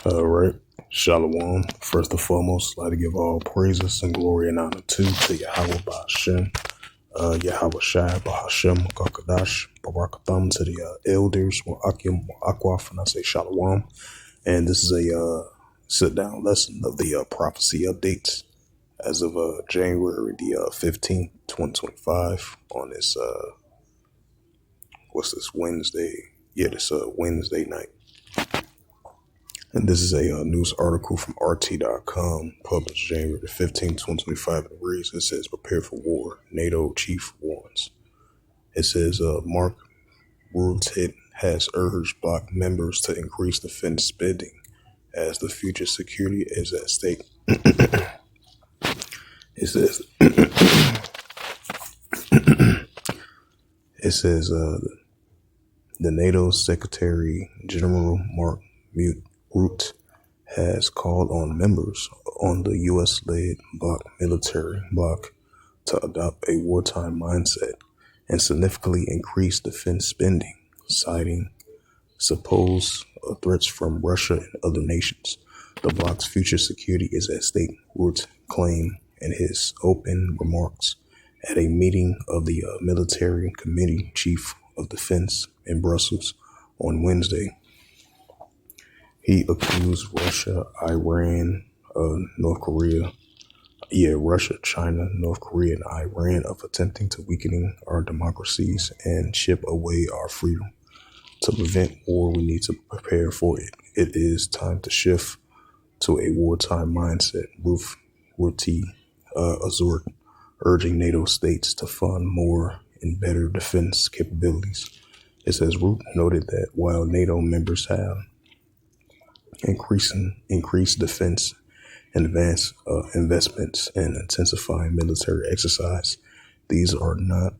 All right. Shalom. First and foremost, I'd like to give all praises and glory and honor to Yahweh Ba'ashem, Yahweh Shai Ba'ashem, Kakadash, Barakatham, to the elders, Wa'akim, Wa'akwaf, and I say Shalom. And this is a sit-down lesson of the prophecy updates as of January the 15th, 2025 on this, what's this, Wednesday? Yeah, this Wednesday night. And this is a news article from RT.com, published January the 15th, 2025. It reads, it says, prepare for war. NATO chief warns. It says, Mark Rutte has urged bloc members to increase defense spending as the future security is at stake. It says, the NATO Secretary General Mark Rutte has called on members on the U.S.-led military bloc to adopt a wartime mindset and significantly increase defense spending, citing supposed threats from Russia and other nations. The bloc's future security is at stake, Rutte claimed in his open remarks at a meeting of the Military Committee Chief of Defense in Brussels on Wednesday. He accused Russia, Iran, North Korea, Russia, China, North Korea, and Iran of attempting to weakening our democracies and chip away our freedom. To prevent war, we need to prepare for it. It is time to shift to a wartime mindset, Rutte asserted, urging NATO states to fund more and better defense capabilities. It says Rutte noted that while NATO members have increased defense and advanced investments and intensifying military exercise, these are not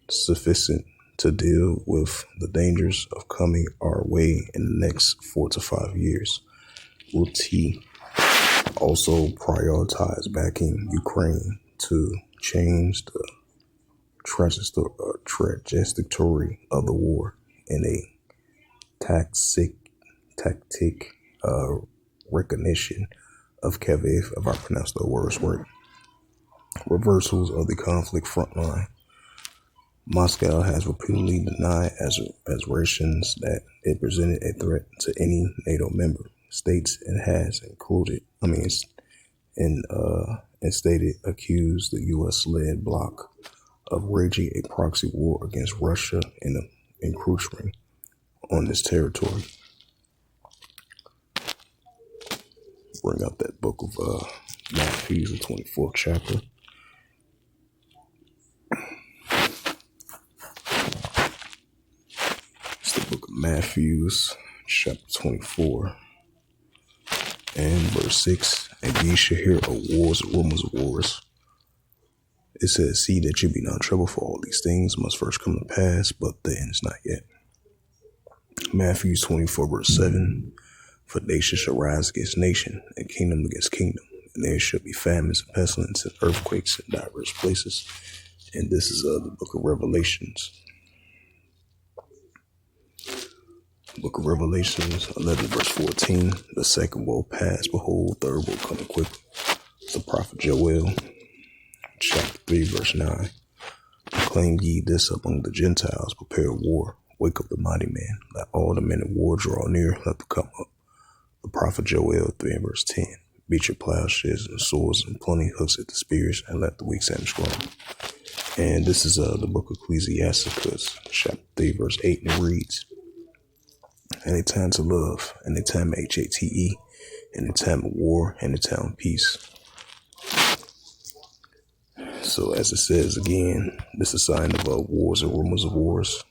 sufficient to deal with the dangers of coming our way in the next 4 to 5 years. Rutte also prioritized backing Ukraine to change the trajectory of the war in a tactic recognition of Kiev, if I pronounce the words right, reversals of the conflict front line. Moscow has repeatedly denied assertions that it presented a threat to any NATO member states and has accused the U.S.-led bloc of waging a proxy war against Russia and encroaching on this territory. Bring out that book of Matthew, the 24th chapter. It's the book of Matthew, chapter 24, and verse 6. And ye shall hear of wars and rumors of wars. It says, see that you be not troubled, for all these things must first come to pass, but the end is not yet. Matthew 24, verse 7. For nation shall rise against nation, and kingdom against kingdom, and there shall be famines and pestilence and earthquakes in diverse places. And this is the book of Revelations. Book of Revelations 11, verse 14. The second will pass, behold, third will come quickly. It's the prophet Joel, chapter 3, verse 9. Proclaim ye this among the Gentiles, prepare war, wake up the mighty man, let all the men of war draw near, let them come up. The prophet Joel 3 and verse 10. Beat your plowshares and swords and plenty hooks at the spears, and let the weak stand strong. And this is the book of Ecclesiasticus, chapter 3, verse 8, and it reads, and a time to love, and a time of HATE, and a time of war, and a time of peace. So as it says again, this is a sign of wars and rumors of wars.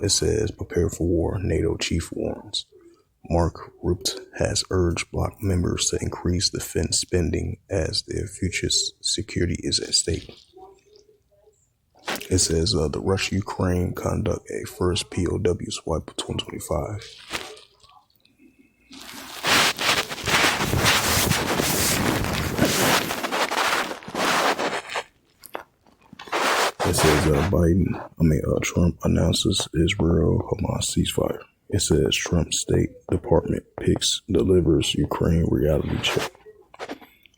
It says, prepare for war, NATO chief warns. Mark Rutte has urged bloc members to increase defense spending as their future security is at stake. It says the Russia-Ukraine conduct a first POW swipe of 2025. It says Trump announces Israel-Hamas ceasefire. It says Trump State Department picks delivers Ukraine reality check.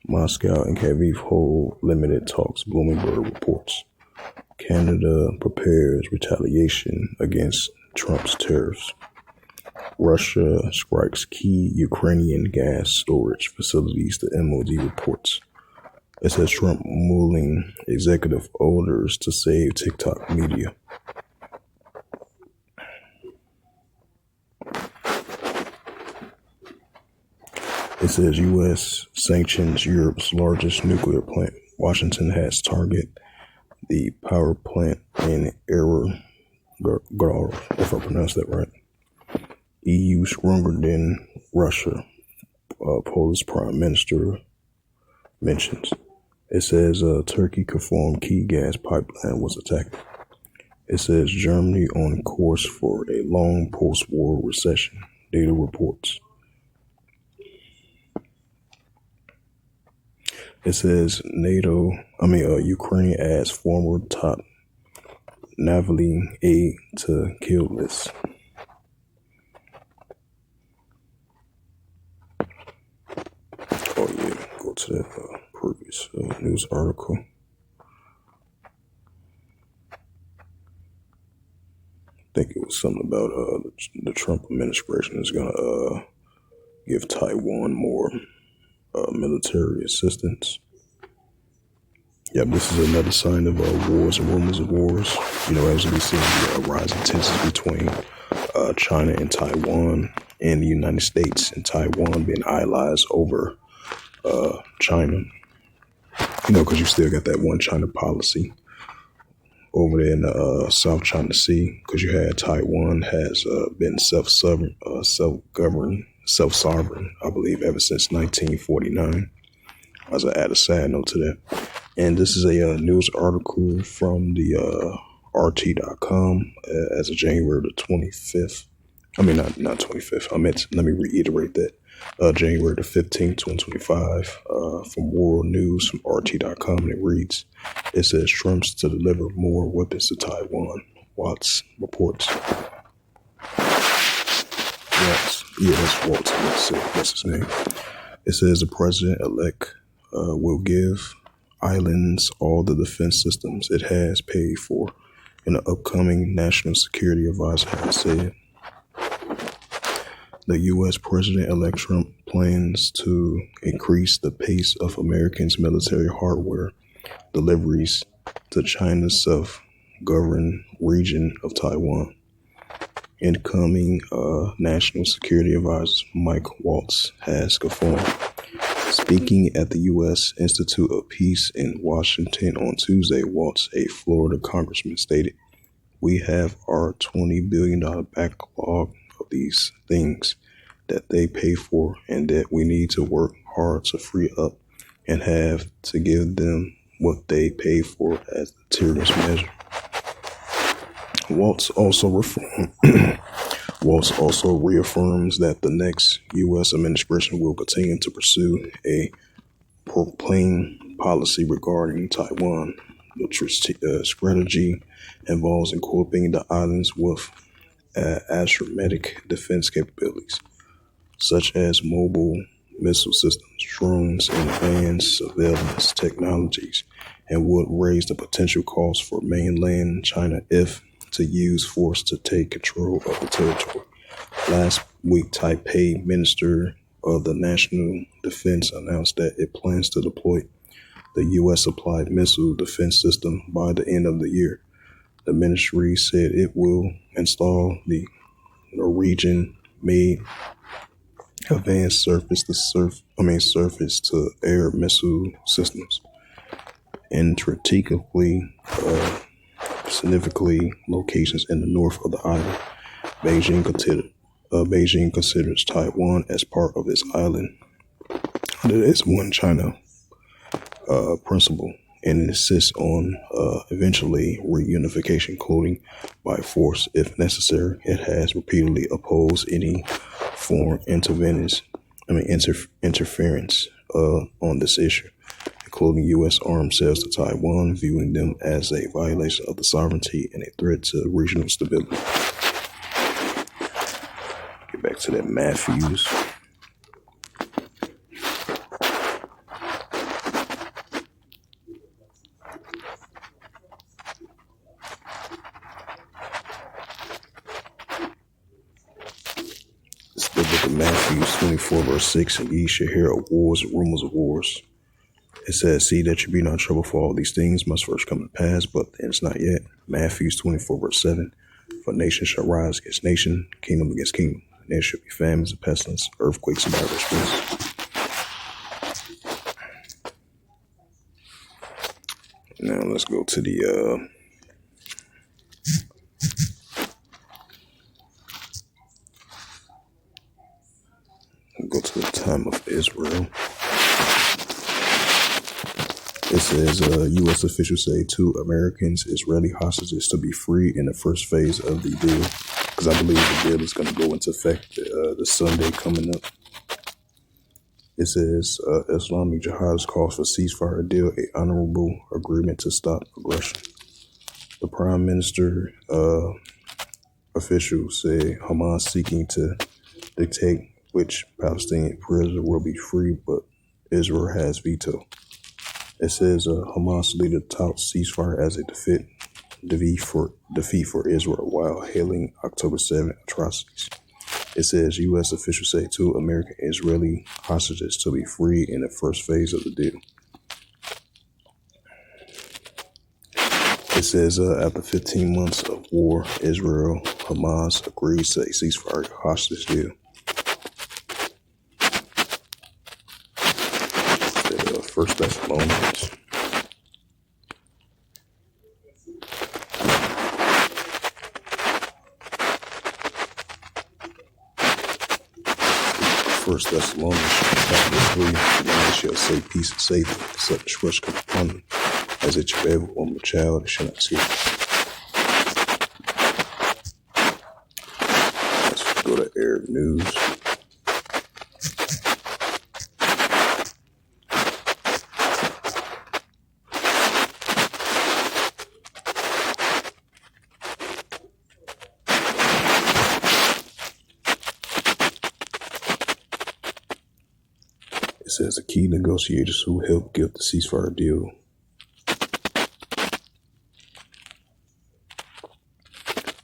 Moscow and Kyiv hold limited talks, Bloomberg reports. Canada prepares retaliation against Trump's tariffs. Russia strikes key Ukrainian gas storage facilities, the MOD reports. It says Trump mulling executive orders to save TikTok media. It says U.S. sanctions Europe's largest nuclear plant. Washington has target the power plant in if I pronounce that right. EU stronger than Russia, Polish Prime Minister mentions. It says Turkey confirmed key gas pipeline was attacked. It says Germany on course for a long post-war recession, data reports. It says Ukraine adds former top Navalny aide to kill list. Oh yeah, go to that previous news article. I think it was something about the Trump administration is gonna give Taiwan more military assistance. Yep, this is another sign of wars and rumors of wars. As we see the rising tensions between China and Taiwan, and the United States and Taiwan being allies over China. Because you still got that one China policy over there in the South China Sea. Because you had Taiwan has been self-sovereign, I believe, ever since 1949. As I add a side note to that. And this is a news article from the RT.com as of January the 25th. I mean, not 25th. Let me reiterate that. January the 15th, 2025, from World News from RT.com. And it reads, it says Trump's to deliver more weapons to Taiwan. Watts reports. Watts. Yeah, that's Watts. That's his name. It says the president-elect will give islands all the defense systems it has paid for, and the upcoming national security advisor has said. The U.S. President-elect Trump plans to increase the pace of Americans' military hardware deliveries to China's self-governed region of Taiwan. Incoming National Security Advisor Mike Waltz has confirmed. Speaking at the U.S. Institute of Peace in Washington on Tuesday, Waltz, a Florida congressman, stated, "We have our $20 billion backlog of these things that they pay for, and that we need to work hard to free up and have to give them what they pay for as the deterrence measure." Waltz also reaffirms that the next U.S. administration will continue to pursue a proclaimed policy regarding Taiwan. The strategy involves incorporating the islands with asymmetric defense capabilities, such as mobile missile systems, drones, and advanced surveillance technologies, and would raise the potential cost for mainland China if to use force to take control of the territory. Last week, Taipei Minister of the National Defense announced that it plans to deploy the U.S.-supplied missile defense system by the end of the year. The ministry said it will install the Norwegian-made advanced surface-to-air missile systems, and strategically significantly locations in the north of the island. Beijing considers Taiwan as part of its island. It's one China principle, and it insists on eventually reunification, including by force if necessary. It has repeatedly opposed any foreign interference on this issue, including U.S. arms sales to Taiwan, viewing them as a violation of the sovereignty and a threat to regional stability. to that Matthews. It's the book of Matthew 24, verse 6, and ye shall hear of wars and rumors of wars. It says, see that you be not troubled, for all these things must first come to pass, but the end's not yet. Matthew 24, verse 7, for nation shall rise against nation, kingdom against kingdom. And there shall be famines and pestilence, earthquakes and divers winds. Now let's go to the time of Israel. It says, U.S. officials say 2 Americans, Israeli hostages to be free in the first phase of the deal. Because I believe the deal is going to go into effect the Sunday coming up. It says, Islamic Jihad calls for ceasefire deal, a honorable agreement to stop aggression. The Prime Minister officials say Hamas seeking to dictate which Palestinian prisoner will be free, but Israel has veto. It says Hamas leader touts ceasefire as a defeat for Israel while hailing October 7 atrocities. It says U.S. officials say 2 American Israeli hostages to be free in the first phase of the deal. It says after 15 months of war, Israel Hamas agrees to a ceasefire hostage deal. First Thessalonians. First Thessalonians chapter 3, and they shall say peace and safety, except destruction come upon them, as it shall ever woman a child, it shall not escape. Let's go to Arab News. It says the key negotiators who helped get the ceasefire deal.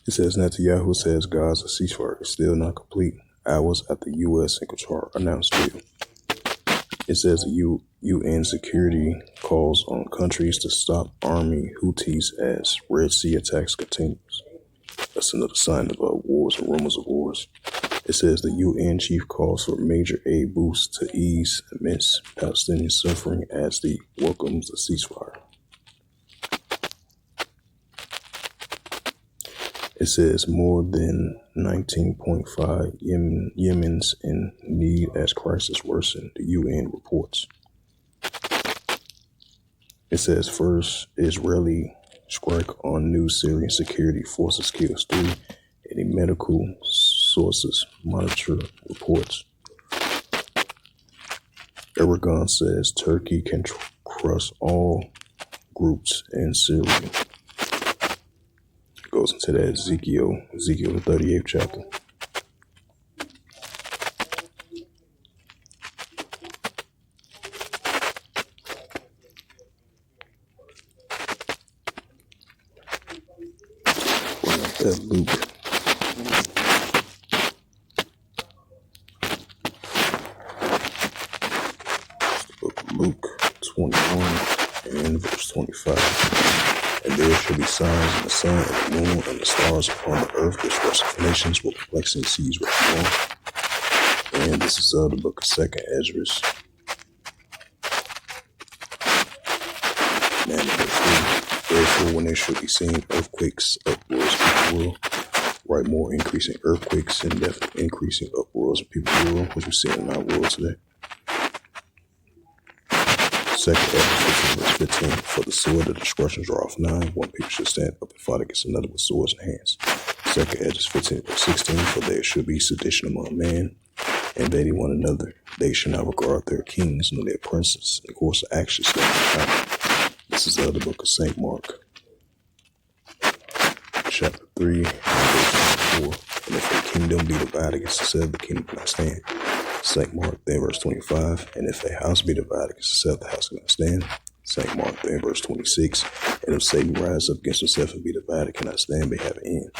It says Netanyahu says Gaza ceasefire is still not complete hours after U.S. and Qatar announced deal. It says the UN security calls on countries to stop arming Houthis as Red Sea attacks continues. That's another sign of wars and rumors of wars. It says the UN chief calls for major aid boosts to ease immense Palestinian suffering as he welcomes the ceasefire. It says more than 19.5 Yemens in need as crisis worsen, the UN reports. It says first Israeli strike on new Syrian security forces kills 3, and a medical sources monitor reports. Erdogan says Turkey can crush all groups in Syria. Goes into that Ezekiel the 38th chapter. That Luke. Luke 21 and verse 25. And there shall be signs in the sun and the moon and the stars upon the earth, distressing of nations will perplexing seas with war. And this is the book of 2nd Ezra. Therefore, when there shall be seen earthquakes, uproars, people will write more increasing earthquakes and definitely increasing uproars of people will, which we see in our world today. 2nd Ezra 15, verse 15. For the sword of destruction draweth nigh, one people shall stand up and fight against another with swords in hands. 2nd Ezra 15, verse 16. For there should be sedition among men, invading one another. They shall not regard their kings nor their princes. The course of action stand. This is the other book of St. Mark, chapter 3, verse 4. And if a kingdom be divided against itself, the kingdom cannot stand. St. Mark 3, verse 25. And if a house be divided against itself, the house cannot stand. St. Mark 3, verse 26. And if Satan rise up against himself and be divided, cannot stand, but have an end.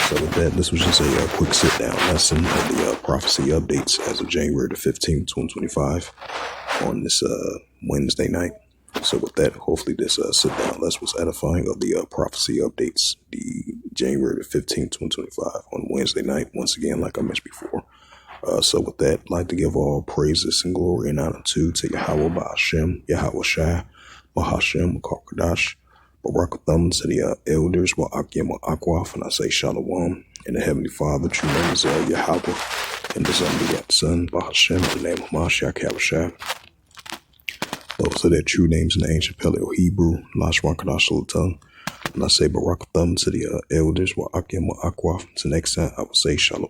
So with that, this was just a quick sit-down lesson of the prophecy updates as of January the 15th, 2025 on this Wednesday night. So with that, hopefully this sit-down lesson was edifying of the prophecy updates, the January the 15th, 2025 on Wednesday night, once again, like I mentioned before. So with that, I'd like to give all praises and glory and honor to Yahweh Ba'ashem, Yahweh Shai, Bahashem, Karkadash, Barakatham, to the elders, Wa'akim, Wa'akwaf, and I say Shalom, and the Heavenly Father, true name is Yahweh, and the Son, Bahashem, in the name of Mashiach, Yahweh. Those are their true names in the ancient Paleo Hebrew, Lashwan Kadash Sultan. And I say Barakatham to the elders, Wa'akim, Wa'akwaf. Till next time, I will say Shalom.